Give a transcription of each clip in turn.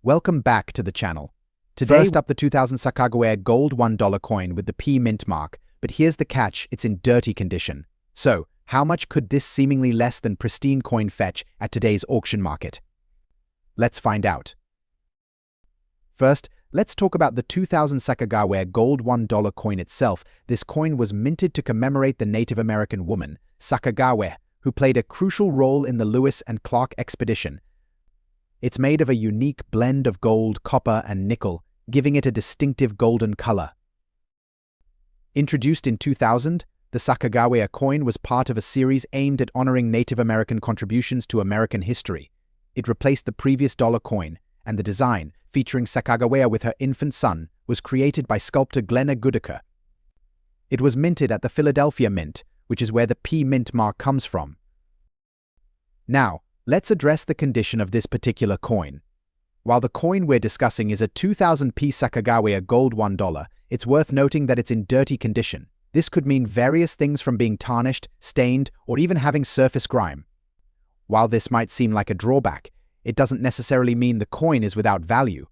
Welcome back to the channel. Today, first up, the 2000 Sacagawea gold $1 coin with the P mint mark, but here's the catch, it's in dirty condition. So, how much could this seemingly less than pristine coin fetch at today's auction market? Let's find out. First, let's talk about the 2000 Sacagawea gold $1 coin itself. This coin was minted to commemorate the Native American woman, Sacagawea, who played a crucial role in the Lewis and Clark expedition. It's made of a unique blend of gold, copper, and nickel, giving it a distinctive golden color. Introduced in 2000, the Sacagawea coin was part of a series aimed at honoring Native American contributions to American history. It replaced the previous dollar coin, and the design, featuring Sacagawea with her infant son, was created by sculptor Glenna Goodacre. It was minted at the Philadelphia Mint, which is where the P mint mark comes from. Now, let's address the condition of this particular coin. While the coin we're discussing is a 2000p Sacagawea gold $1, it's worth noting that it's in dirty condition. This could mean various things from being tarnished, stained, or even having surface grime. While this might seem like a drawback, it doesn't necessarily mean the coin is without value.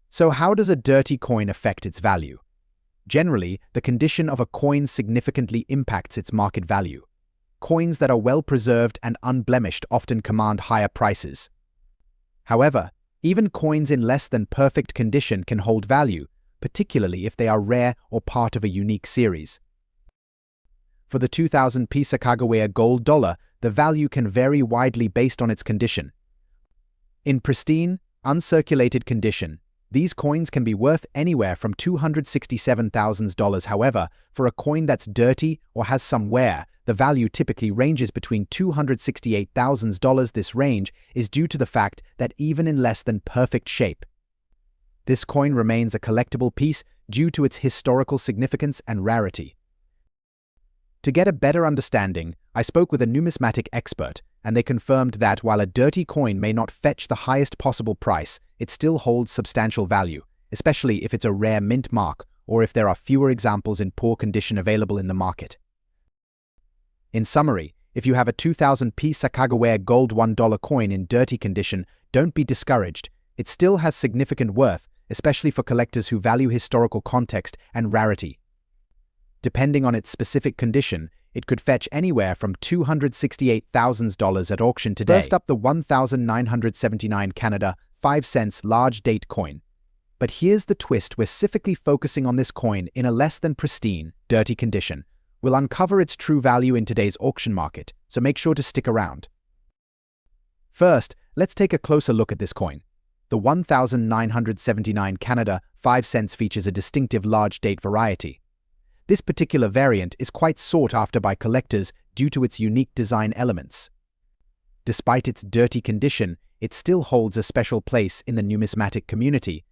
So how does a dirty coin affect its value? Generally, the condition of a coin significantly impacts its market value. Coins that are well preserved and unblemished often command higher prices. However, even coins in less than perfect condition can hold value, particularly if they are rare or part of a unique series. For the 2000p Sacagawea gold $1, the value can vary widely based on its condition. In pristine, uncirculated condition, these coins can be worth anywhere from $267,000. However, for a coin that's dirty or has some wear, the value typically ranges between $268,000. This range is due to the fact that even in less than perfect shape, this coin remains a collectible piece due to its historical significance and rarity. To get a better understanding, I spoke with a numismatic expert, and they confirmed that while a dirty coin may not fetch the highest possible price, it still holds substantial value, especially if it's a rare mint mark or if there are fewer examples in poor condition available in the market. In summary, if you have a 2000p Sacagawea gold $1 coin in dirty condition, don't be discouraged. It still has significant worth, especially for collectors who value historical context and rarity. Depending on its specific condition, it could fetch anywhere from $268,000 at auction today. First up, the 1979 Canada 5 cents large date coin. But here's the twist, we're specifically focusing on this coin in a less than pristine, dirty condition. We'll uncover its true value in today's auction market, so make sure to stick around. First, let's take a closer look at this coin. The 1979 Canada 5 cents features a distinctive large date variety. This particular variant is quite sought after by collectors due to its unique design elements. Despite its dirty condition, it still holds a special place in the numismatic community.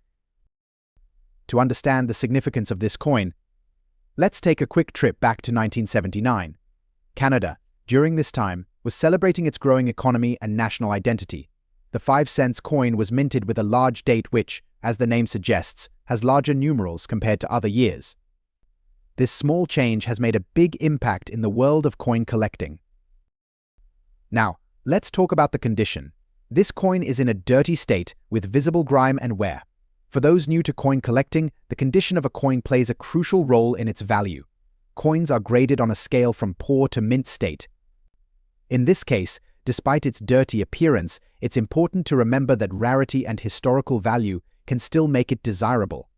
To understand the significance of this coin, let's take a quick trip back to 1979. Canada, during this time, was celebrating its growing economy and national identity. The 5 cents coin was minted with a large date which, as the name suggests, has larger numerals compared to other years. This small change has made a big impact in the world of coin collecting. Now, let's talk about the condition. This coin is in a dirty state with visible grime and wear. For those new to coin collecting, the condition of a coin plays a crucial role in its value. Coins are graded on a scale from poor to mint state. In this case, despite its dirty appearance, it's important to remember that rarity and historical value can still make it desirable.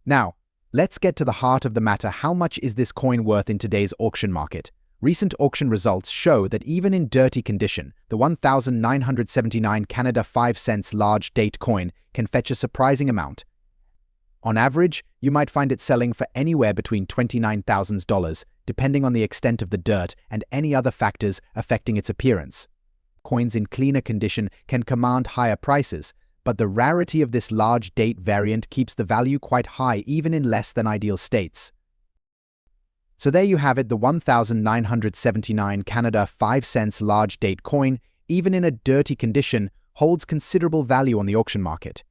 Now, let's get to the heart of the matter. How much is this coin worth in today's auction market? Recent auction results show that even in dirty condition, the 1979 Canada 5 cents large date coin can fetch a surprising amount. On average, you might find it selling for anywhere between $29,000, depending on the extent of the dirt and any other factors affecting its appearance. Coins in cleaner condition can command higher prices, but the rarity of this large date variant keeps the value quite high even in less than ideal states. So there you have it, the 1979 Canada 5 cents large date coin, even in a dirty condition, holds considerable value on the auction market.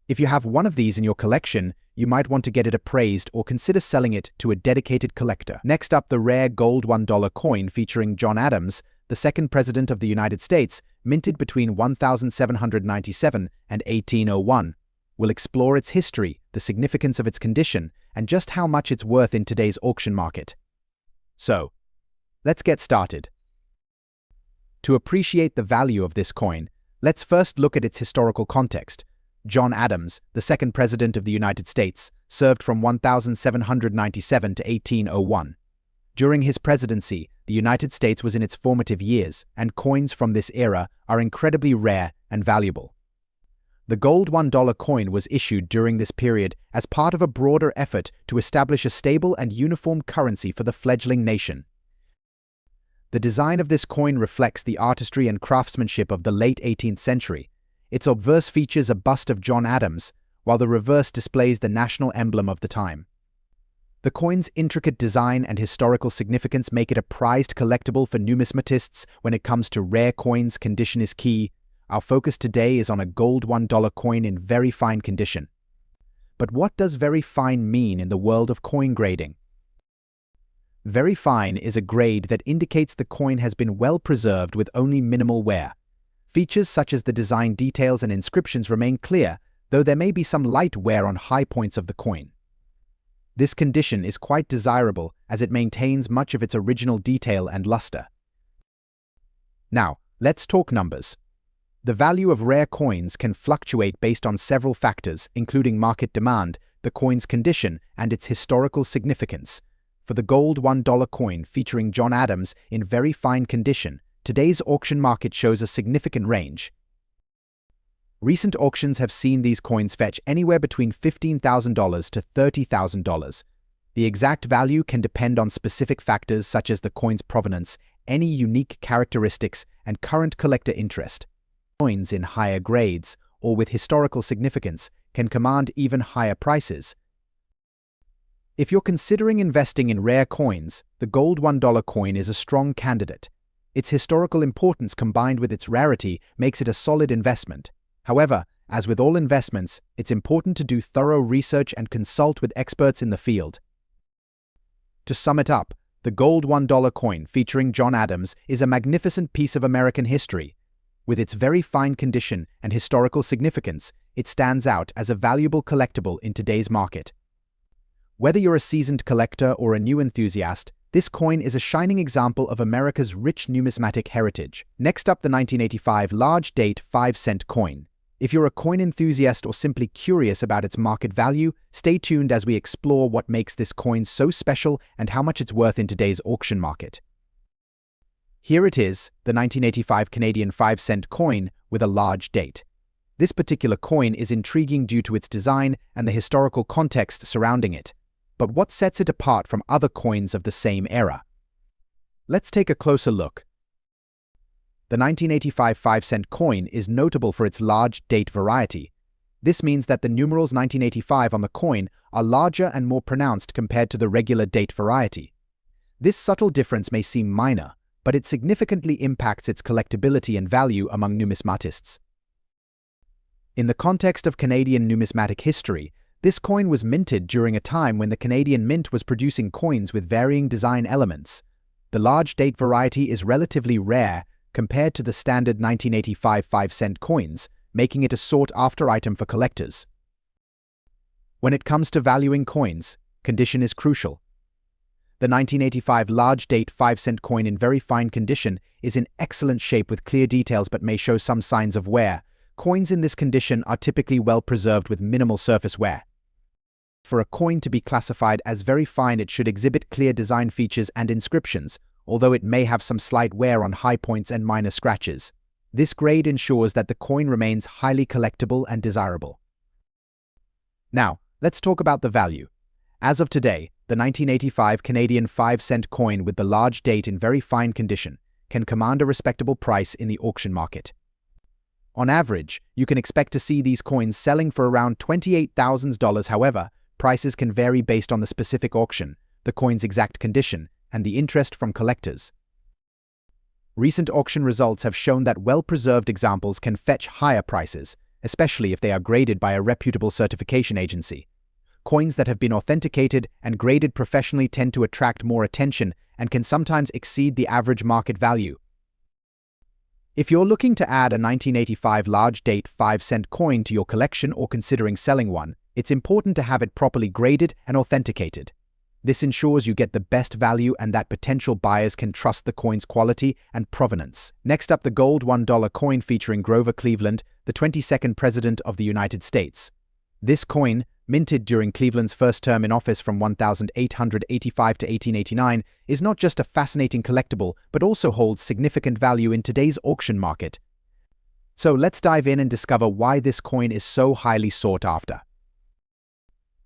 If you have one of these in your collection, you might want to get it appraised or consider selling it to a dedicated collector. Next up, the rare gold $1 coin featuring John Adams, the second President of the United States, minted between 1797 and 1801. We'll explore its history, the significance of its condition, and just how much it's worth in today's auction market. So, let's get started. To appreciate the value of this coin, let's first look at its historical context. John Adams, the second President of the United States, served from 1797 to 1801. During his presidency, the United States was in its formative years, and coins from this era are incredibly rare and valuable. The gold $1 coin was issued during this period as part of a broader effort to establish a stable and uniform currency for the fledgling nation. The design of this coin reflects the artistry and craftsmanship of the late 18th century. Its obverse features a bust of John Adams, while the reverse displays the national emblem of the time. The coin's intricate design and historical significance make it a prized collectible for numismatists. When it comes to rare coins, condition is key. Our focus today is on a gold $1 coin in very fine condition. But what does very fine mean in the world of coin grading? Very fine is a grade that indicates the coin has been well preserved with only minimal wear. Features such as the design details and inscriptions remain clear, though there may be some light wear on high points of the coin. This condition is quite desirable as it maintains much of its original detail and luster. Now, let's talk numbers. The value of rare coins can fluctuate based on several factors, including market demand, the coin's condition, and its historical significance. For the gold $1 coin featuring John Adams in very fine condition, today's auction market shows a significant range. Recent auctions have seen these coins fetch anywhere between $15,000 to $30,000. The exact value can depend on specific factors such as the coin's provenance, any unique characteristics, and current collector interest. Coins in higher grades, or with historical significance, can command even higher prices. If you're considering investing in rare coins, the gold $1 coin is a strong candidate. Its historical importance combined with its rarity makes it a solid investment. However, as with all investments, it's important to do thorough research and consult with experts in the field. To sum it up, the gold $1 coin featuring John Adams is a magnificent piece of American history. With its very fine condition and historical significance, it stands out as a valuable collectible in today's market. Whether you're a seasoned collector or a new enthusiast, this coin is a shining example of America's rich numismatic heritage. Next up, the 1985 large-date 5-cent coin. If you're a coin enthusiast or simply curious about its market value, stay tuned as we explore what makes this coin so special and how much it's worth in today's auction market. Here it is, the 1985 Canadian 5-cent coin with a large date. This particular coin is intriguing due to its design and the historical context surrounding it. But what sets it apart from other coins of the same era? Let's take a closer look. The 1985 5-cent coin is notable for its large date variety. This means that the numerals 1985 on the coin are larger and more pronounced compared to the regular date variety. This subtle difference may seem minor, but it significantly impacts its collectability and value among numismatists. In the context of Canadian numismatic history, this coin was minted during a time when the Canadian Mint was producing coins with varying design elements. The large date variety is relatively rare compared to the standard 1985 5-cent coins, making it a sought-after item for collectors. When it comes to valuing coins, condition is crucial. The 1985 large-date 5-cent coin in very fine condition is in excellent shape with clear details but may show some signs of wear. Coins in this condition are typically well preserved with minimal surface wear. For a coin to be classified as very fine, it should exhibit clear design features and inscriptions, although it may have some slight wear on high points and minor scratches. This grade ensures that the coin remains highly collectible and desirable. Now, let's talk about the value. As of today, the 1985 Canadian 5-cent coin with the large date in very fine condition can command a respectable price in the auction market. On average, you can expect to see these coins selling for around $28,000. However, prices can vary based on the specific auction, the coin's exact condition, and the interest from collectors. Recent auction results have shown that well-preserved examples can fetch higher prices, especially if they are graded by a reputable certification agency. Coins that have been authenticated and graded professionally tend to attract more attention and can sometimes exceed the average market value. If you're looking to add a 1985 large-date 5-cent coin to your collection or considering selling one, it's important to have it properly graded and authenticated. This ensures you get the best value and that potential buyers can trust the coin's quality and provenance. Next up, the gold $1 coin featuring Grover Cleveland, the 22nd President of the United States. This coin, minted during Cleveland's first term in office from 1885 to 1889, is not just a fascinating collectible, but also holds significant value in today's auction market. So let's dive in and discover why this coin is so highly sought after.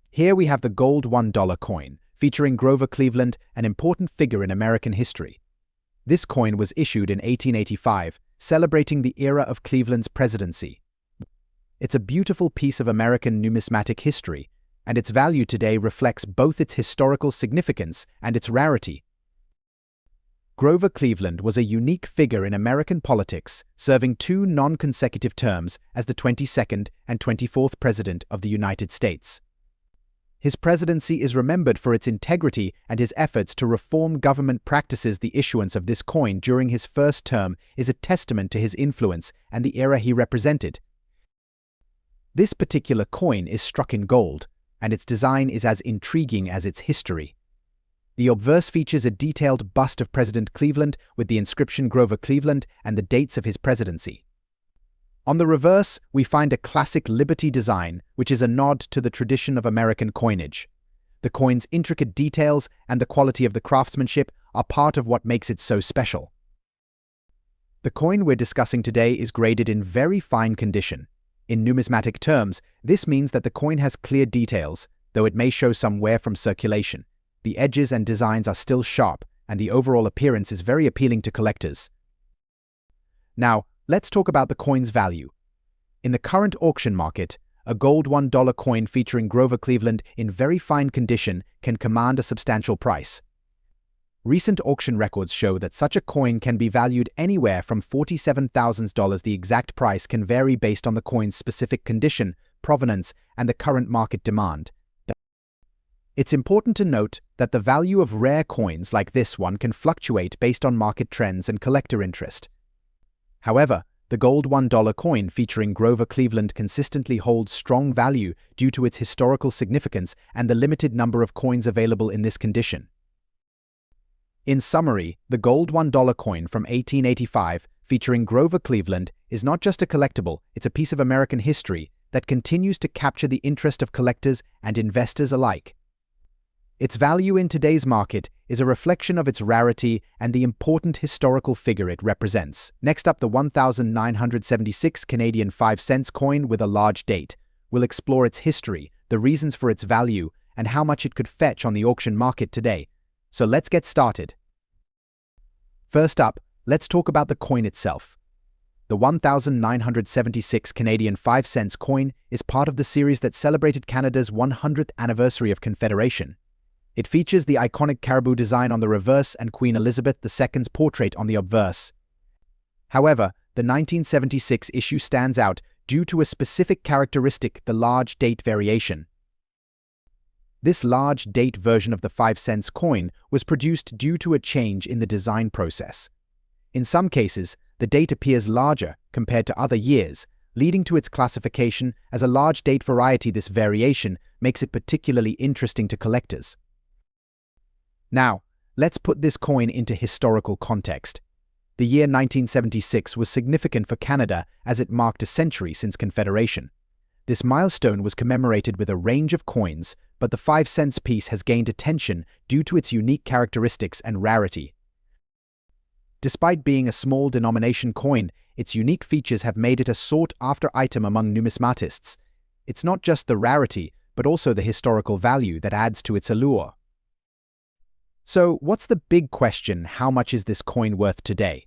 Here we have the gold $1 coin, featuring Grover Cleveland, an important figure in American history. This coin was issued in 1885, celebrating the era of Cleveland's presidency. It's a beautiful piece of American numismatic history, and its value today reflects both its historical significance and its rarity. Grover Cleveland was a unique figure in American politics, serving 2 non-consecutive terms as the 22nd and 24th President of the United States. His presidency is remembered for its integrity and his efforts to reform government practices. The issuance of this coin during his first term is a testament to his influence and the era he represented. This particular coin is struck in gold, and its design is as intriguing as its history. The obverse features a detailed bust of President Cleveland with the inscription Grover Cleveland and the dates of his presidency. On the reverse, we find a classic Liberty design, which is a nod to the tradition of American coinage. The coin's intricate details and the quality of the craftsmanship are part of what makes it so special. The coin we're discussing today is graded in very fine condition. In numismatic terms, this means that the coin has clear details, though it may show some wear from circulation. The edges and designs are still sharp, and the overall appearance is very appealing to collectors. Now, let's talk about the coin's value. In the current auction market, a gold $1 coin featuring Grover Cleveland in very fine condition can command a substantial price. Recent auction records show that such a coin can be valued anywhere from $47,000. The exact price can vary based on the coin's specific condition, provenance, and the current market demand. It's important to note that the value of rare coins like this one can fluctuate based on market trends and collector interest. However, the gold $1 coin featuring Grover Cleveland consistently holds strong value due to its historical significance and the limited number of coins available in this condition. In summary, the gold $1 coin from 1885 featuring Grover Cleveland is not just a collectible, it's a piece of American history that continues to capture the interest of collectors and investors alike. Its value in today's market is a reflection of its rarity and the important historical figure it represents. Next up, the 1976 Canadian 5-cent coin with a large date. We'll explore its history, the reasons for its value, and how much it could fetch on the auction market today. So let's get started. First up, let's talk about the coin itself. The 1976 Canadian 5-cent coin is part of the series that celebrated Canada's 100th anniversary of Confederation. It features the iconic caribou design on the reverse and Queen Elizabeth II's portrait on the obverse. However, the 1976 issue stands out due to a specific characteristic, the large date variation. This large date version of the 5-cent coin was produced due to a change in the design process. In some cases, the date appears larger compared to other years, leading to its classification as a large date variety. This variation makes it particularly interesting to collectors. Now, let's put this coin into historical context. The year 1976 was significant for Canada as it marked a century since Confederation. This milestone was commemorated with a range of coins, but the 5-cent piece has gained attention due to its unique characteristics and rarity. Despite being a small denomination coin, its unique features have made it a sought-after item among numismatists. It's not just the rarity, but also the historical value that adds to its allure. So, what's the big question? How much is this coin worth today?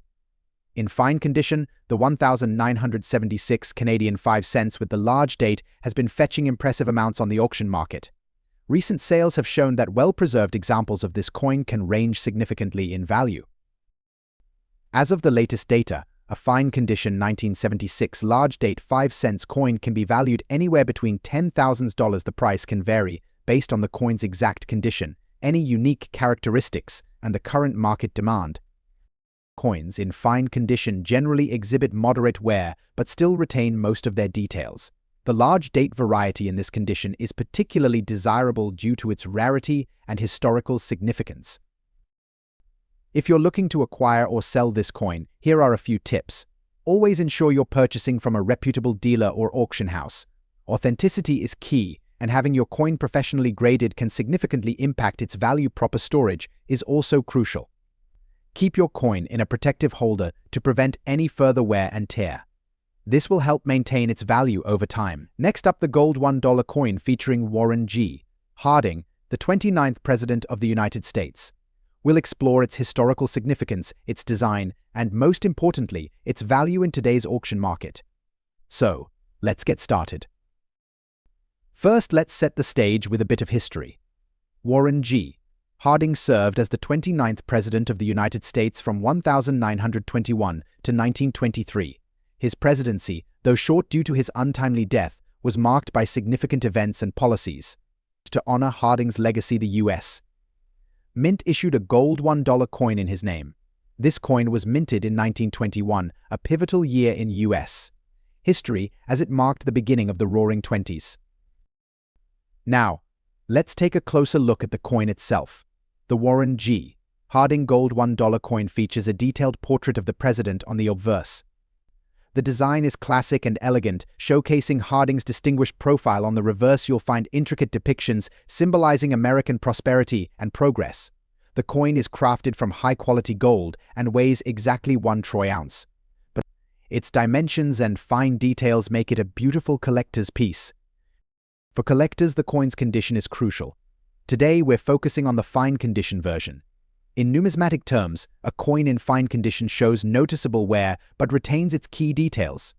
In fine condition, the 1976 Canadian 5 cents with the large date has been fetching impressive amounts on the auction market. Recent sales have shown that well-preserved examples of this coin can range significantly in value. As of the latest data, a fine condition 1976 large date 5 cents coin can be valued anywhere between $10,000. The price can vary based on the coin's exact condition, any unique characteristics, and the current market demand. Coins in fine condition generally exhibit moderate wear but still retain most of their details. The large date variety in this condition is particularly desirable due to its rarity and historical significance. If you're looking to acquire or sell this coin, here are a few tips. Always ensure you're purchasing from a reputable dealer or auction house. Authenticity is key, and having your coin professionally graded can significantly impact its value. Proper storage is also crucial. Keep your coin in a protective holder to prevent any further wear and tear. This will help maintain its value over time. Next up, the gold $1 coin featuring Warren G. Harding, the 29th President of the United States. We'll explore its historical significance, its design, and most importantly, its value in today's auction market. So, let's get started. First, let's set the stage with a bit of history. Warren G. Harding served as the 29th President of the United States from 1921 to 1923. His presidency, though short due to his untimely death, was marked by significant events and policies. To honor Harding's legacy, the U.S. Mint issued a gold $1 coin in his name. This coin was minted in 1921, a pivotal year in U.S. history as it marked the beginning of the Roaring Twenties. Now, let's take a closer look at the coin itself. The Warren G. Harding gold $1 coin features a detailed portrait of the president on the obverse. The design is classic and elegant, showcasing Harding's distinguished profile. On the reverse, you'll find intricate depictions symbolizing American prosperity and progress. The coin is crafted from high-quality gold and weighs exactly 1 troy ounce. But its dimensions and fine details make it a beautiful collector's piece. For collectors, the coin's condition is crucial. Today, we're focusing on the fine condition version. In numismatic terms, a coin in fine condition shows noticeable wear but retains its key details.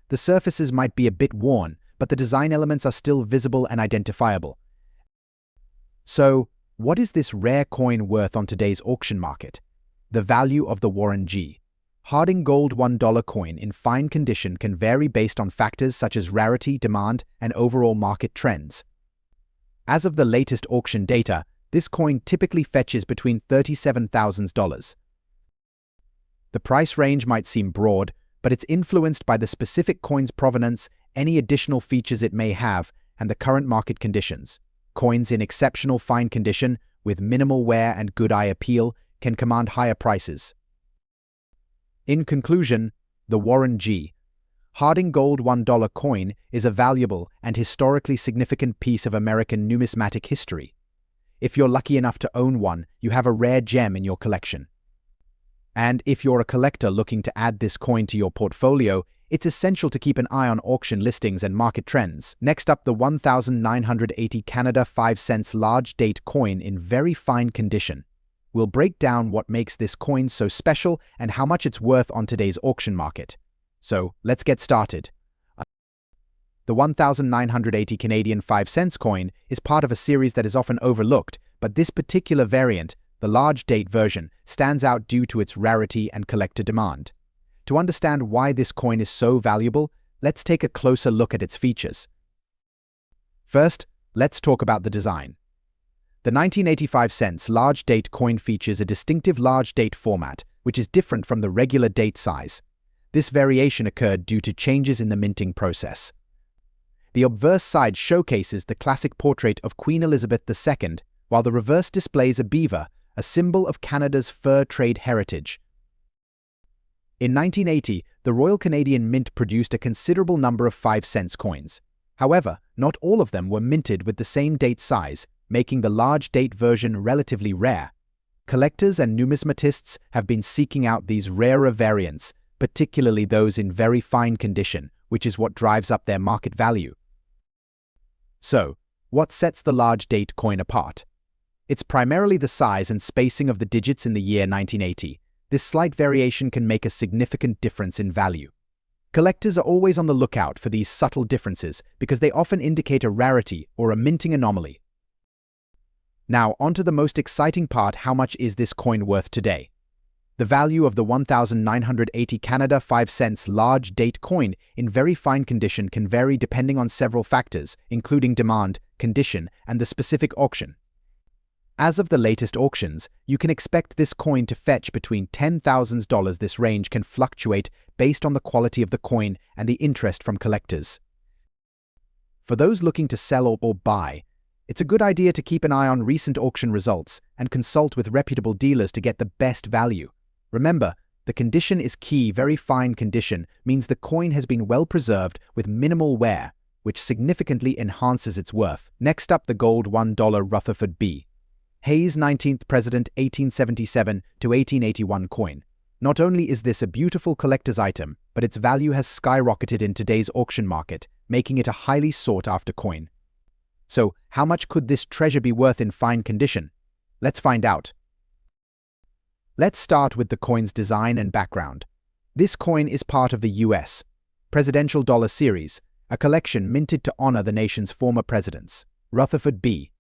The surfaces might be a bit worn, but the design elements are still visible and identifiable. So, what is this rare coin worth on today's auction market? The value of the Warren G. Harding gold $1 coin in fine condition can vary based on factors such as rarity, demand, and overall market trends. As of the latest auction data, this coin typically fetches between $37,000. The price range might seem broad, but it's influenced by the specific coin's provenance, any additional features it may have, and the current market conditions. Coins in exceptional fine condition, with minimal wear and good eye appeal, can command higher prices. In conclusion, the Warren G. Harding gold $1 coin is a valuable and historically significant piece of American numismatic history. If you're lucky enough to own one, you have a rare gem in your collection. And if you're a collector looking to add this coin to your portfolio, it's essential to keep an eye on auction listings and market trends. Next up, the 1980 Canada 5 cents large date coin in very fine condition. We'll break down what makes this coin so special and how much it's worth on today's auction market. So, let's get started. The 1980 Canadian 5 cents coin is part of a series that is often overlooked, but this particular variant, the large date version, stands out due to its rarity and collector demand. To understand why this coin is so valuable, let's take a closer look at its features. First, let's talk about the design. The 1985 cents large date coin features a distinctive large date format, which is different from the regular date size. This variation occurred due to changes in the minting process. The obverse side showcases the classic portrait of Queen Elizabeth II, while the reverse displays a beaver, a symbol of Canada's fur trade heritage. In 1980, the Royal Canadian Mint produced a considerable number of 5 cents coins. However, not all of them were minted with the same date size, making the large date version relatively rare. Collectors and numismatists have been seeking out these rarer variants, particularly those in very fine condition, which is what drives up their market value. So, what sets the large date coin apart? It's primarily the size and spacing of the digits in the year 1980. This slight variation can make a significant difference in value. Collectors are always on the lookout for these subtle differences because they often indicate a rarity or a minting anomaly. Now, onto the most exciting part: how much is this coin worth today? The value of the 1980 Canada 5 cents large date coin in very fine condition can vary depending on several factors, including demand, condition, and the specific auction. As of the latest auctions, you can expect this coin to fetch between $10,000. This range can fluctuate based on the quality of the coin and the interest from collectors. For those looking to sell or buy, it's a good idea to keep an eye on recent auction results and consult with reputable dealers to get the best value. Remember, the condition is key. Very fine condition means the coin has been well preserved with minimal wear, which significantly enhances its worth. Next up, the gold $1 Rutherford B. Hayes 19th President 1877 to 1881 coin. Not only is this a beautiful collector's item, but its value has skyrocketed in today's auction market, making it a highly sought-after coin. So, how much could this treasure be worth in fine condition? Let's find out. Let's start with the coin's design and background. This coin is part of the U.S. Presidential Dollar Series, a collection minted to honor the nation's former presidents. Rutherford B.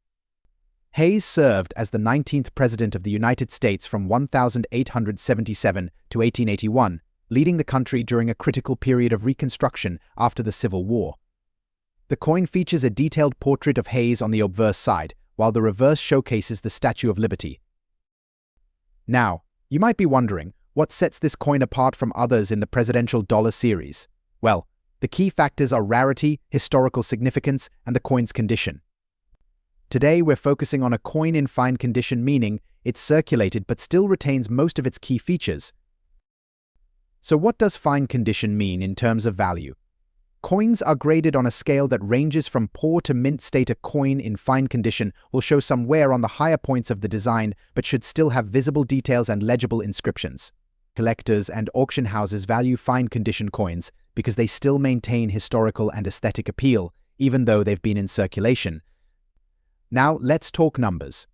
Hayes served as the 19th President of the United States from 1877 to 1881, leading the country during a critical period of Reconstruction after the Civil War. The coin features a detailed portrait of Hayes on the obverse side, while the reverse showcases the Statue of Liberty. Now, you might be wondering, what sets this coin apart from others in the Presidential Dollar Series? Well, the key factors are rarity, historical significance, and the coin's condition. Today, we're focusing on a coin in fine condition, meaning it's circulated but still retains most of its key features. So what does fine condition mean in terms of value? Coins are graded on a scale that ranges from poor to mint state. A coin in fine condition will show some wear on the higher points of the design but should still have visible details and legible inscriptions. Collectors and auction houses value fine condition coins because they still maintain historical and aesthetic appeal, even though they've been in circulation. Now, let's talk numbers.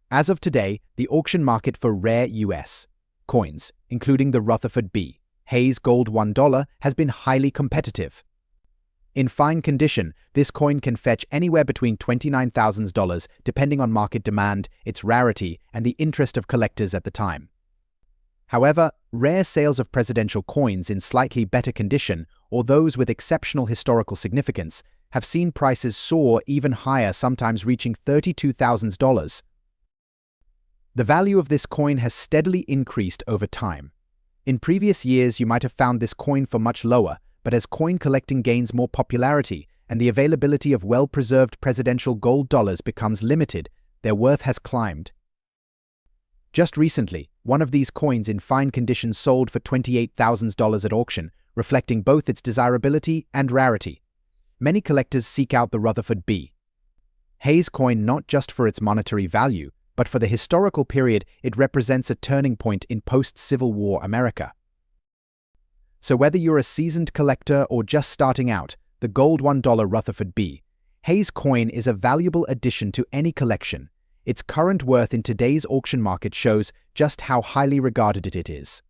As of today, the auction market for rare U.S. coins, including the Rutherford B. Hayes Gold $1, has been highly competitive. In fine condition, this coin can fetch anywhere between $29,000 depending on market demand, its rarity, and the interest of collectors at the time. However, rare sales of presidential coins in slightly better condition, or those with exceptional historical significance, have seen prices soar even higher, sometimes reaching $32,000. The value of this coin has steadily increased over time. In previous years, you might have found this coin for much lower, but as coin collecting gains more popularity and the availability of well-preserved presidential gold dollars becomes limited, their worth has climbed. Just recently, one of these coins in fine condition sold for $28,000 at auction, reflecting both its desirability and rarity. Many collectors seek out the Rutherford B. Hayes coin not just for its monetary value, but for the historical period it represents. A turning point in post-Civil War America. So whether you're a seasoned collector or just starting out, the gold $1 Rutherford B. Hayes coin is a valuable addition to any collection. Its current worth in today's auction market shows just how highly regarded it is.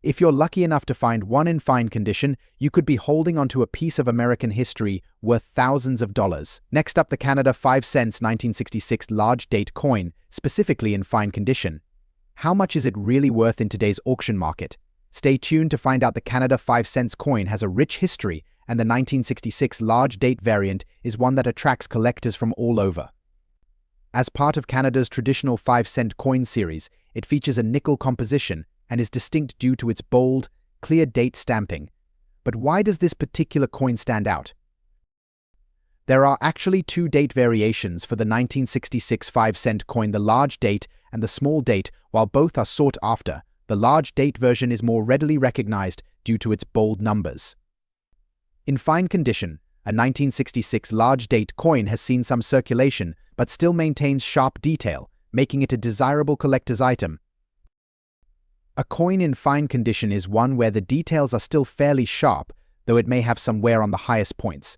If you're lucky enough to find one in fine condition, you could be holding onto a piece of American history worth thousands of dollars. Next up, the Canada 5 cents 1966 large date coin, specifically in fine condition. How much is it really worth in today's auction market? Stay tuned to find out. The Canada 5 cents coin has a rich history, and the 1966 large date variant is one that attracts collectors from all over. As part of Canada's traditional 5-cent coin series, it features a nickel composition and is distinct due to its bold, clear date stamping. But why does this particular coin stand out? There are actually two date variations for the 1966 5-cent coin, the large date and the small date. While both are sought after, the large date version is more readily recognized due to its bold numbers. In fine condition, a 1966 large date coin has seen some circulation but still maintains sharp detail, making it a desirable collector's item. A coin in fine condition is one where the details are still fairly sharp, though it may have some wear on the highest points.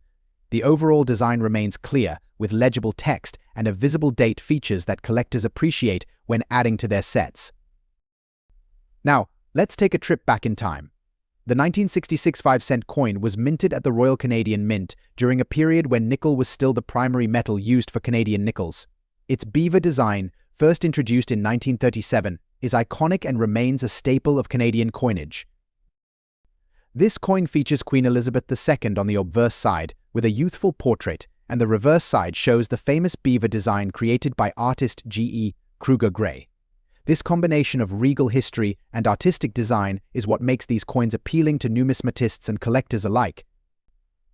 The overall design remains clear, with legible text and a visible date, features that collectors appreciate when adding to their sets. Now, let's take a trip back in time. The 1966 5-cent coin was minted at the Royal Canadian Mint during a period when nickel was still the primary metal used for Canadian nickels. Its beaver design, first introduced in 1937, is iconic and remains a staple of Canadian coinage. This coin features Queen Elizabeth II on the obverse side, with a youthful portrait, and the reverse side shows the famous beaver design created by artist G.E. Kruger Gray. This combination of regal history and artistic design is what makes these coins appealing to numismatists and collectors alike.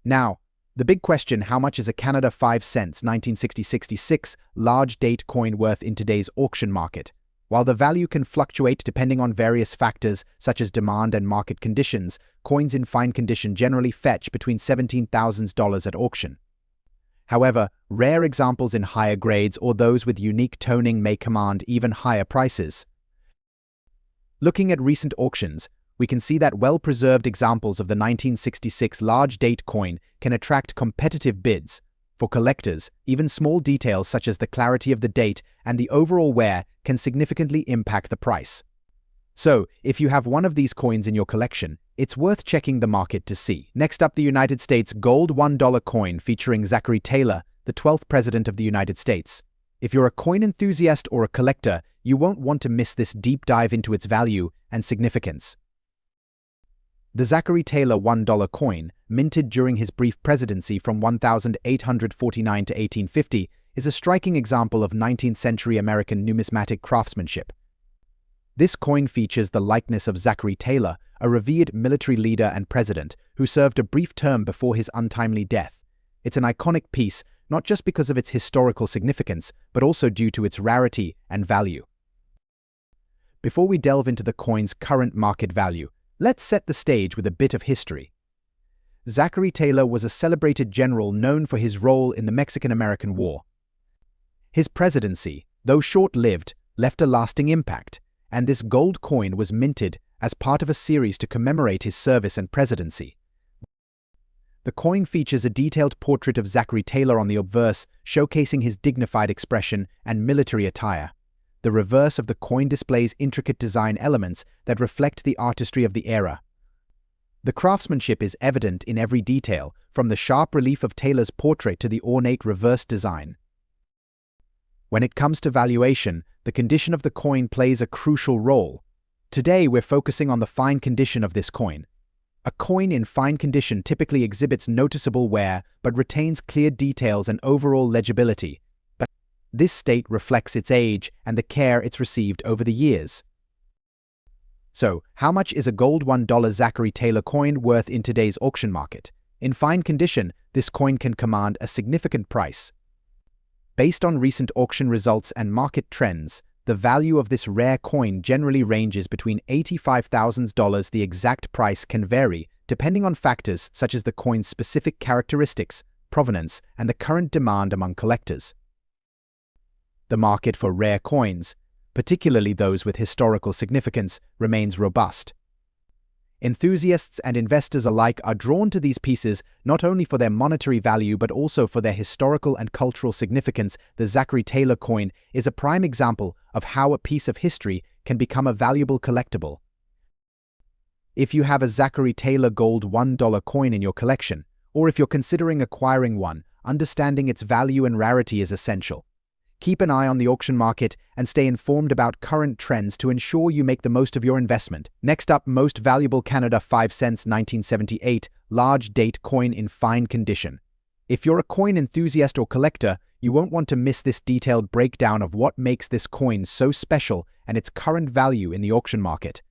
Now, the big question: how much is a Canada 5 cents 1966 large date coin worth in today's auction market? While the value can fluctuate depending on various factors such as demand and market conditions, coins in fine condition generally fetch between $17,000 at auction. However, rare examples in higher grades or those with unique toning may command even higher prices. Looking at recent auctions, we can see that well-preserved examples of the 1966 large date coin can attract competitive bids. For collectors, even small details such as the clarity of the date and the overall wear can significantly impact the price. So, if you have one of these coins in your collection, it's worth checking the market to see. Next up, the United States gold $1 coin featuring Zachary Taylor, the 12th President of the United States. If you're a coin enthusiast or a collector, you won't want to miss this deep dive into its value and significance. The Zachary Taylor $1 coin, minted during his brief presidency from 1849 to 1850, is a striking example of 19th-century American numismatic craftsmanship. This coin features the likeness of Zachary Taylor, a revered military leader and president who served a brief term before his untimely death. It's an iconic piece, not just because of its historical significance, but also due to its rarity and value. Before we delve into the coin's current market value, let's set the stage with a bit of history. Zachary Taylor was a celebrated general known for his role in the Mexican-American War. His presidency, though short-lived, left a lasting impact, and this gold coin was minted as part of a series to commemorate his service and presidency. The coin features a detailed portrait of Zachary Taylor on the obverse, showcasing his dignified expression and military attire. The reverse of the coin displays intricate design elements that reflect the artistry of the era. The craftsmanship is evident in every detail, from the sharp relief of Taylor's portrait to the ornate reverse design. When it comes to valuation, the condition of the coin plays a crucial role. Today, we're focusing on the fine condition of this coin. A coin in fine condition typically exhibits noticeable wear but retains clear details and overall legibility. This state reflects its age and the care it's received over the years. So, how much is a gold $1 Zachary Taylor coin worth in today's auction market? In fine condition, this coin can command a significant price. Based on recent auction results and market trends, the value of this rare coin generally ranges between $85,000. The exact price can vary, depending on factors such as the coin's specific characteristics, provenance, and the current demand among collectors. The market for rare coins, particularly those with historical significance, remains robust. Enthusiasts and investors alike are drawn to these pieces not only for their monetary value but also for their historical and cultural significance. The Zachary Taylor coin is a prime example of how a piece of history can become a valuable collectible. If you have a Zachary Taylor gold $1 coin in your collection, or if you're considering acquiring one, understanding its value and rarity is essential. Keep an eye on the auction market and stay informed about current trends to ensure you make the most of your investment. Next up, most valuable Canada 5 cents 1978 large date coin in fine condition. If you're a coin enthusiast or collector, you won't want to miss this detailed breakdown of what makes this coin so special and its current value in the auction market.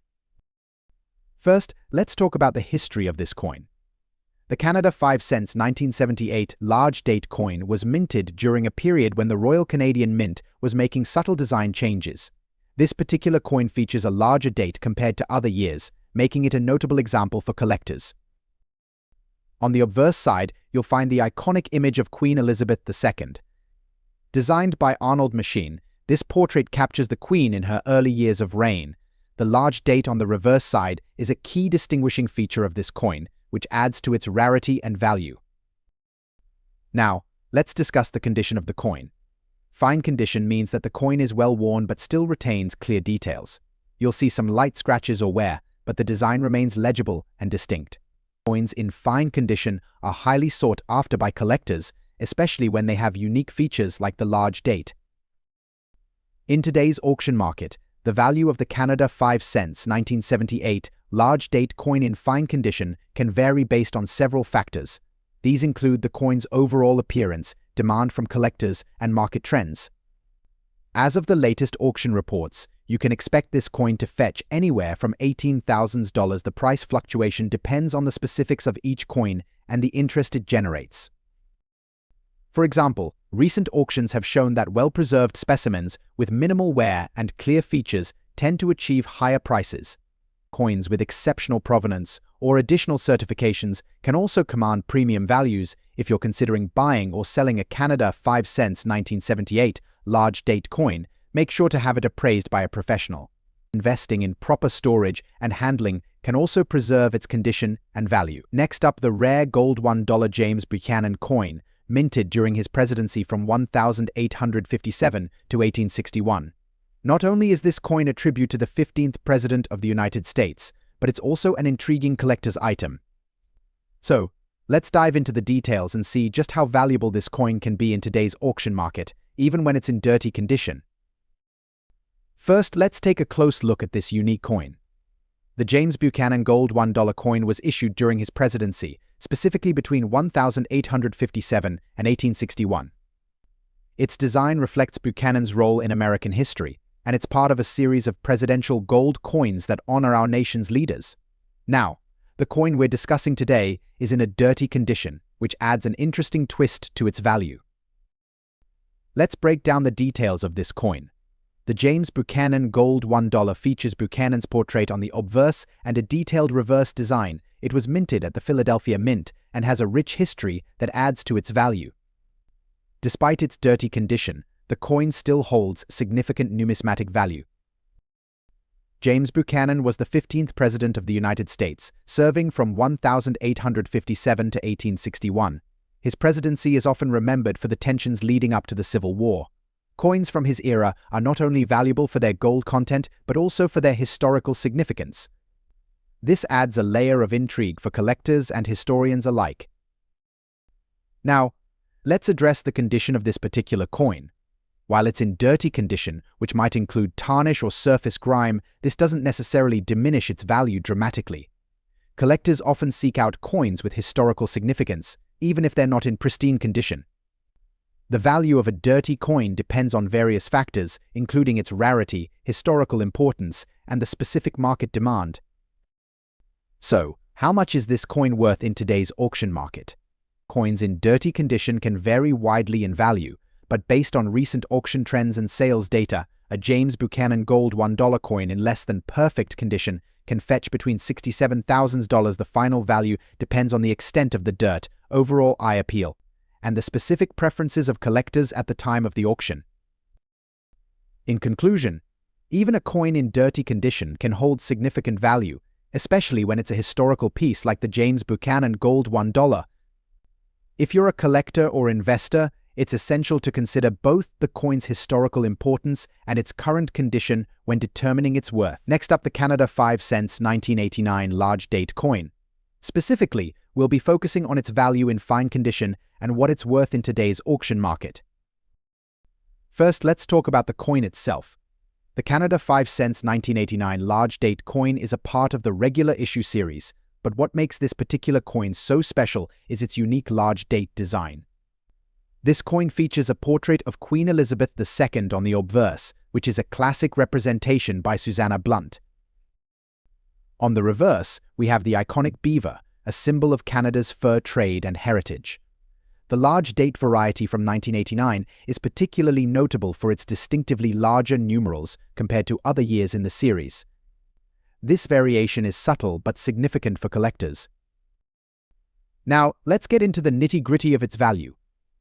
First, let's talk about the history of this coin. The Canada 5 cents 1978 large date coin was minted during a period when the Royal Canadian Mint was making subtle design changes. This particular coin features a larger date compared to other years, making it a notable example for collectors. On the obverse side, you'll find the iconic image of Queen Elizabeth II. Designed by Arnold Machine, this portrait captures the Queen in her early years of reign. The large date on the reverse side is a key distinguishing feature of this coin, which adds to its rarity and value. Now, let's discuss the condition of the coin. Fine condition means that the coin is well worn but still retains clear details. You'll see some light scratches or wear, but the design remains legible and distinct. Coins in fine condition are highly sought after by collectors, especially when they have unique features like the large date. In today's auction market, the value of the Canada 5 cents 1978 large date coin in fine condition can vary based on several factors. These include the coin's overall appearance, demand from collectors, and market trends. As of the latest auction reports, you can expect this coin to fetch anywhere from $18,000. The price fluctuation depends on the specifics of each coin and the interest it generates. For example, recent auctions have shown that well-preserved specimens with minimal wear and clear features tend to achieve higher prices. Coins with exceptional provenance or additional certifications can also command premium values. If you're considering buying or selling a Canada 5 cents 1978 large date coin, make sure to have it appraised by a professional. Investing in proper storage and handling can also preserve its condition and value. Next up, the rare gold $1 James Buchanan coin, minted during his presidency from 1857 to 1861. Not only is this coin a tribute to the 15th President of the United States, but it's also an intriguing collector's item. So, let's dive into the details and see just how valuable this coin can be in today's auction market, even when it's in dirty condition. First, let's take a close look at this unique coin. The James Buchanan gold $1 coin was issued during his presidency, specifically between 1857 and 1861. Its design reflects Buchanan's role in American history, and it's part of a series of presidential gold coins that honor our nation's leaders. Now, the coin we're discussing today is in a dirty condition, which adds an interesting twist to its value. Let's break down the details of this coin. The James Buchanan gold $1 features Buchanan's portrait on the obverse and a detailed reverse design. It was minted at the Philadelphia Mint and has a rich history that adds to its value. Despite its dirty condition, the coin still holds significant numismatic value. James Buchanan was the 15th President of the United States, serving from 1857 to 1861. His presidency is often remembered for the tensions leading up to the Civil War. Coins from his era are not only valuable for their gold content, but also for their historical significance. This adds a layer of intrigue for collectors and historians alike. Now, let's address the condition of this particular coin. While it's in dirty condition, which might include tarnish or surface grime, this doesn't necessarily diminish its value dramatically. Collectors often seek out coins with historical significance, even if they're not in pristine condition. The value of a dirty coin depends on various factors, including its rarity, historical importance, and the specific market demand. So, how much is this coin worth in today's auction market? Coins in dirty condition can vary widely in value, but based on recent auction trends and sales data, a James Buchanan gold $1 coin in less than perfect condition can fetch between $67,000. The final value depends on the extent of the dirt, overall eye appeal, and the specific preferences of collectors at the time of the auction. In conclusion, even a coin in dirty condition can hold significant value, especially when it's a historical piece like the James Buchanan gold $1. If you're a collector or investor, it's essential to consider both the coin's historical importance and its current condition when determining its worth. Next up, the Canada 5 cents 1989 large date coin. Specifically, we'll be focusing on its value in fine condition and what it's worth in today's auction market. First, let's talk about the coin itself. The Canada 5 cents 1989 large date coin is a part of the regular issue series, but what makes this particular coin so special is its unique large date design. This coin features a portrait of Queen Elizabeth II on the obverse, which is a classic representation by Susanna Blunt. On the reverse, we have the iconic beaver, a symbol of Canada's fur trade and heritage. The large date variety from 1989 is particularly notable for its distinctively larger numerals compared to other years in the series. This variation is subtle but significant for collectors. Now, let's get into the nitty-gritty of its value.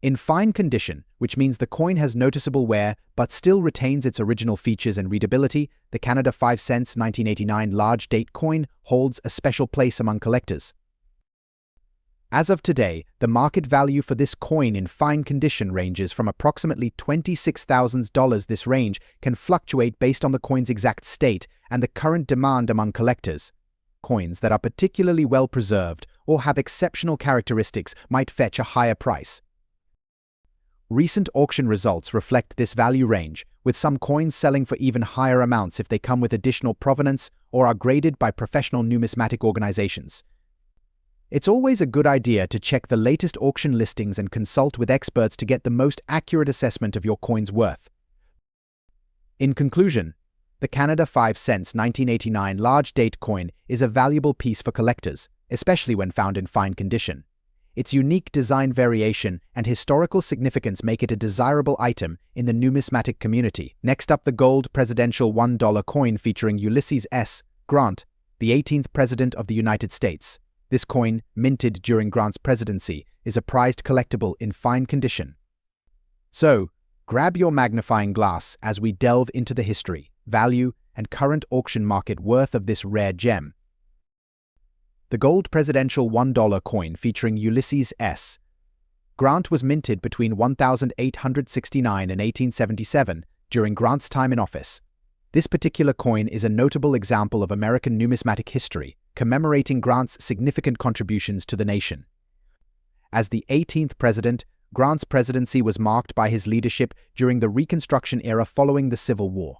In fine condition, which means the coin has noticeable wear but still retains its original features and readability, the Canada 5 cents 1989 large date coin holds a special place among collectors. As of today, the market value for this coin in fine condition ranges from approximately $26,000. This range can fluctuate based on the coin's exact state and the current demand among collectors. Coins that are particularly well preserved or have exceptional characteristics might fetch a higher price. Recent auction results reflect this value range, with some coins selling for even higher amounts if they come with additional provenance or are graded by professional numismatic organizations. It's always a good idea to check the latest auction listings and consult with experts to get the most accurate assessment of your coin's worth. In conclusion, the Canada 5 cents 1989 large date coin is a valuable piece for collectors, especially when found in fine condition. Its unique design variation and historical significance make it a desirable item in the numismatic community. Next up, the gold presidential $1 coin featuring Ulysses S. Grant, the 18th President of the United States. This coin, minted during Grant's presidency, is a prized collectible in fine condition. So, grab your magnifying glass as we delve into the history, value, and current auction market worth of this rare gem. The gold presidential $1 coin featuring Ulysses S. Grant was minted between 1869 and 1877 during Grant's time in office. This particular coin is a notable example of American numismatic history, commemorating Grant's significant contributions to the nation. As the 18th president, Grant's presidency was marked by his leadership during the Reconstruction era following the Civil War.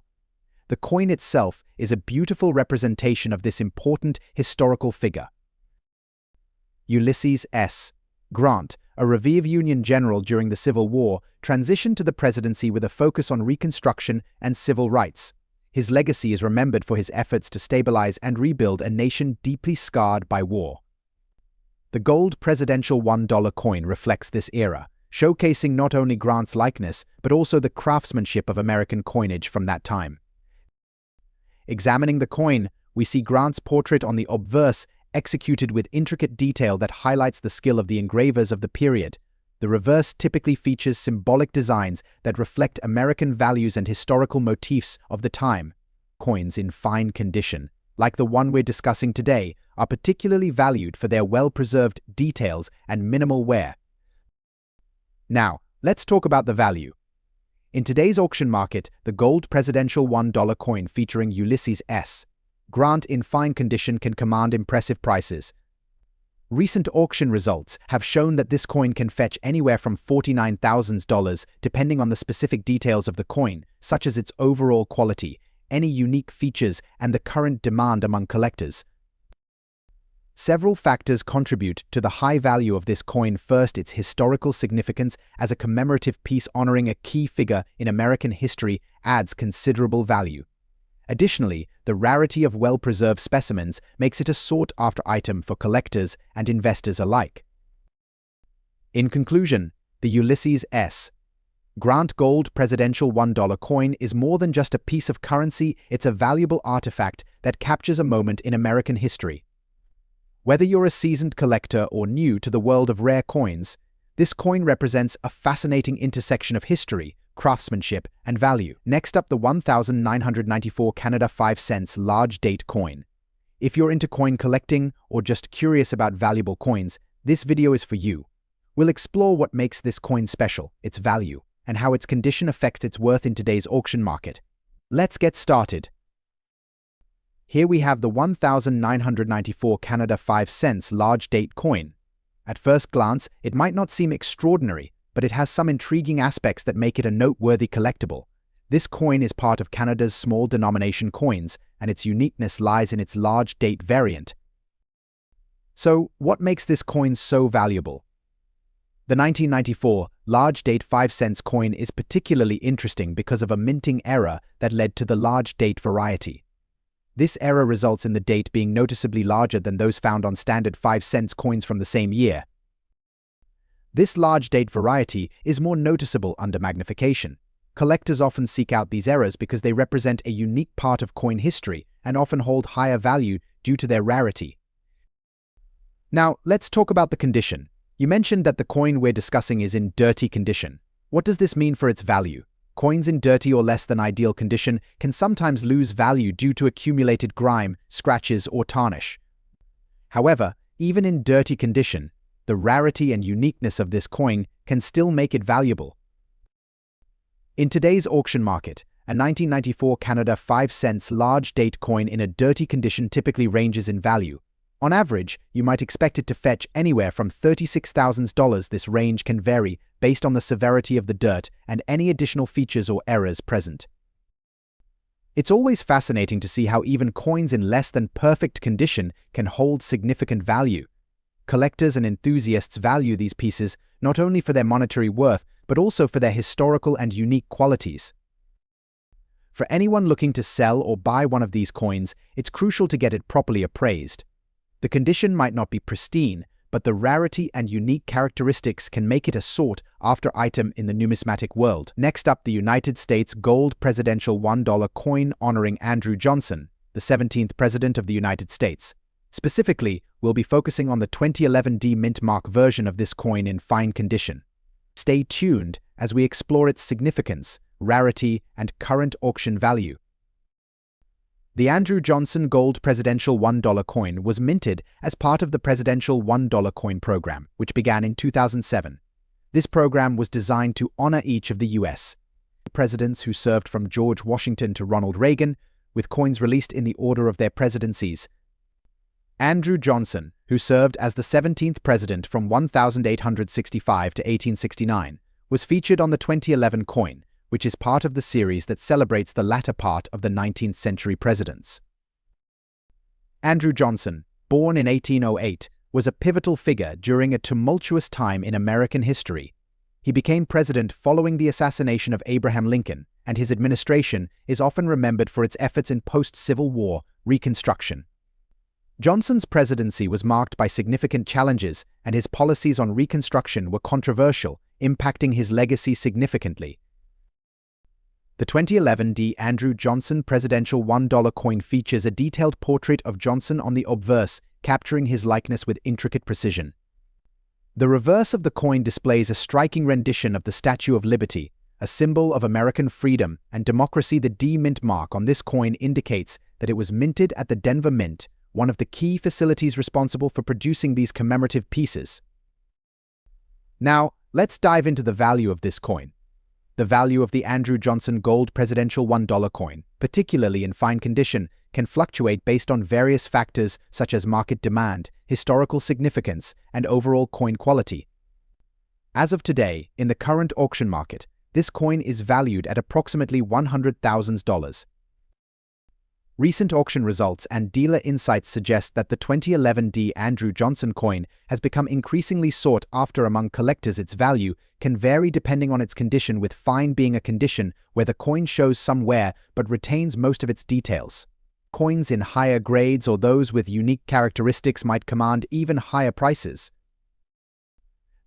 The coin itself is a beautiful representation of this important historical figure. Ulysses S. Grant, a revered Union general during the Civil War, transitioned to the presidency with a focus on Reconstruction and civil rights. His legacy is remembered for his efforts to stabilize and rebuild a nation deeply scarred by war. The gold presidential $1 coin reflects this era, showcasing not only Grant's likeness but also the craftsmanship of American coinage from that time. Examining the coin, we see Grant's portrait on the obverse, executed with intricate detail that highlights the skill of the engravers of the period. The reverse typically features symbolic designs that reflect American values and historical motifs of the time. Coins in fine condition, like the one we're discussing today, are particularly valued for their well-preserved details and minimal wear. Now, let's talk about the value. In today's auction market, the gold presidential $1 coin featuring Ulysses S. Grant in fine condition can command impressive prices. Recent auction results have shown that this coin can fetch anywhere from $49,000 depending on the specific details of the coin, such as its overall quality, any unique features, and the current demand among collectors. Several factors contribute to the high value of this coin. First, its historical significance as a commemorative piece honoring a key figure in American history adds considerable value. Additionally, the rarity of well-preserved specimens makes it a sought-after item for collectors and investors alike. In conclusion, the Ulysses S. Grant gold presidential $1 coin is more than just a piece of currency, it's a valuable artifact that captures a moment in American history. Whether you're a seasoned collector or new to the world of rare coins, this coin represents a fascinating intersection of history, craftsmanship, and value. Next up, the 1994 Canada 5 cents large date coin. If you're into coin collecting or just curious about valuable coins, this video is for you. We'll explore what makes this coin special, its value, and how its condition affects its worth in today's auction market. Let's get started. Here we have the 1994 Canada 5 cents large date coin. At first glance, it might not seem extraordinary, but it has some intriguing aspects that make it a noteworthy collectible. This coin is part of Canada's small denomination coins, and its uniqueness lies in its large date variant. So, what makes this coin so valuable? The 1994 large date 5 cents coin is particularly interesting because of a minting error that led to the large date variety. This error results in the date being noticeably larger than those found on standard 5 cents coins from the same year. This large date variety is more noticeable under magnification. Collectors often seek out these errors because they represent a unique part of coin history and often hold higher value due to their rarity. Now, let's talk about the condition. You mentioned that the coin we're discussing is in dirty condition. What does this mean for its value? Coins in dirty or less than ideal condition can sometimes lose value due to accumulated grime, scratches, or tarnish. However, even in dirty condition, the rarity and uniqueness of this coin can still make it valuable. In today's auction market, a 1994 Canada 5 cents large date coin in a dirty condition typically ranges in value. On average, you might expect it to fetch anywhere from $36,000. This range can vary based on the severity of the dirt and any additional features or errors present. It's always fascinating to see how even coins in less than perfect condition can hold significant value. Collectors and enthusiasts value these pieces not only for their monetary worth, but also for their historical and unique qualities. For anyone looking to sell or buy one of these coins, it's crucial to get it properly appraised. The condition might not be pristine, but the rarity and unique characteristics can make it a sought-after item in the numismatic world. Next up, the United States Gold Presidential $1 coin honoring Andrew Johnson, the 17th President of the United States. Specifically, we'll be focusing on the 2011 D mint mark version of this coin in fine condition. Stay tuned as we explore its significance, rarity, and current auction value. The Andrew Johnson Gold Presidential $1 coin was minted as part of the Presidential $1 coin program, which began in 2007. This program was designed to honor each of the U.S. presidents who served from George Washington to Ronald Reagan, with coins released in the order of their presidencies. Andrew Johnson, who served as the 17th president from 1865 to 1869, was featured on the 2011 coin, which is part of the series that celebrates the latter part of the 19th century presidents. Andrew Johnson, born in 1808, was a pivotal figure during a tumultuous time in American history. He became president following the assassination of Abraham Lincoln, and his administration is often remembered for its efforts in post-Civil War Reconstruction. Johnson's presidency was marked by significant challenges, and his policies on Reconstruction were controversial, impacting his legacy significantly. The 2011 D. Andrew Johnson Presidential $1 coin features a detailed portrait of Johnson on the obverse, capturing his likeness with intricate precision. The reverse of the coin displays a striking rendition of the Statue of Liberty, a symbol of American freedom and democracy. The D mint mark on this coin indicates that it was minted at the Denver Mint, one of the key facilities responsible for producing these commemorative pieces. Now, let's dive into the value of this coin. The value of the Andrew Johnson Gold Presidential $1 coin, particularly in fine condition, can fluctuate based on various factors such as market demand, historical significance, and overall coin quality. As of today, in the current auction market, this coin is valued at approximately $100,000. Recent auction results and dealer insights suggest that the 2011 D. Andrew Johnson coin has become increasingly sought after among collectors. Its value can vary depending on its condition, with fine being a condition where the coin shows some wear but retains most of its details. Coins in higher grades or those with unique characteristics might command even higher prices.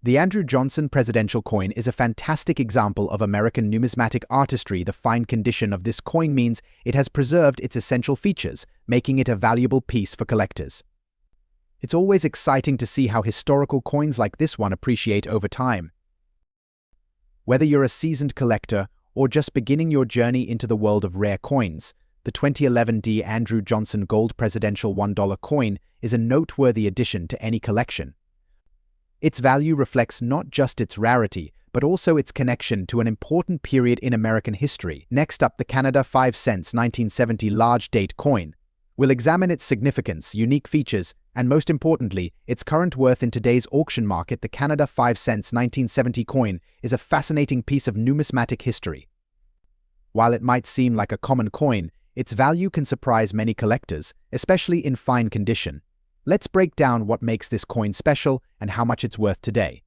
The Andrew Johnson Presidential coin is a fantastic example of American numismatic artistry. The fine condition of this coin means it has preserved its essential features, making it a valuable piece for collectors. It's always exciting to see how historical coins like this one appreciate over time. Whether you're a seasoned collector or just beginning your journey into the world of rare coins, the 2011 D. Andrew Johnson Gold Presidential $1 coin is a noteworthy addition to any collection. Its value reflects not just its rarity, but also its connection to an important period in American history. Next up, the Canada 5 cents 1970 large date coin. We'll examine its significance, unique features, and most importantly, its current worth in today's auction market. The Canada 5 cents 1970 coin is a fascinating piece of numismatic history. While it might seem like a common coin, its value can surprise many collectors, especially in fine condition. Let's break down what makes this coin special and how much it's worth today.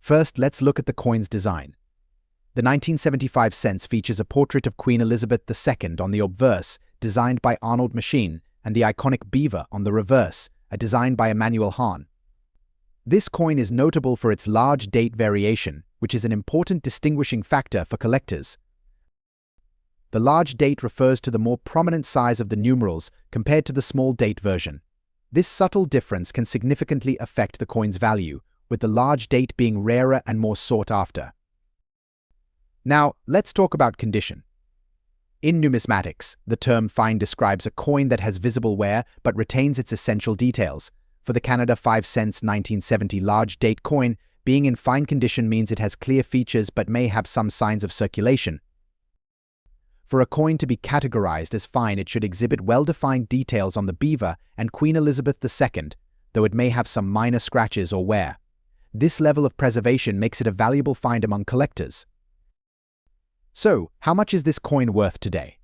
First, let's look at the coin's design. The 1975 cents features a portrait of Queen Elizabeth II on the obverse, designed by Arnold Machin, and the iconic beaver on the reverse, a design by Emmanuel Hahn. This coin is notable for its large date variation, which is an important distinguishing factor for collectors. The large date refers to the more prominent size of the numerals compared to the small date version. This subtle difference can significantly affect the coin's value, with the large date being rarer and more sought after. Now, let's talk about condition. In numismatics, the term fine describes a coin that has visible wear but retains its essential details. For the Canada 5 cents 1970 large date coin, being in fine condition means it has clear features but may have some signs of circulation. For a coin to be categorized as fine, it should exhibit well-defined details on the beaver and Queen Elizabeth II, though it may have some minor scratches or wear. This level of preservation makes it a valuable find among collectors. So, how much is this coin worth today?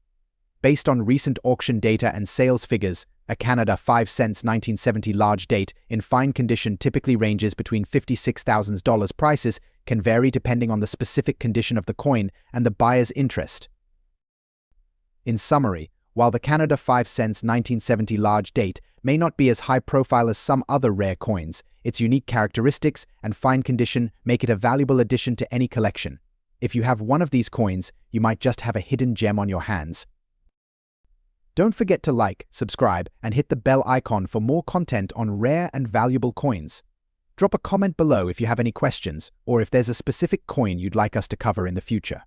Based on recent auction data and sales figures, a Canada 5 cents 1970 large date in fine condition typically ranges between $56,000. Prices can vary depending on the specific condition of the coin and the buyer's interest. In summary, while the Canada 5 cents 1970 large date may not be as high profile as some other rare coins, its unique characteristics and fine condition make it a valuable addition to any collection. If you have one of these coins, you might just have a hidden gem on your hands. Don't forget to like, subscribe, and hit the bell icon for more content on rare and valuable coins. Drop a comment below if you have any questions or if there's a specific coin you'd like us to cover in the future.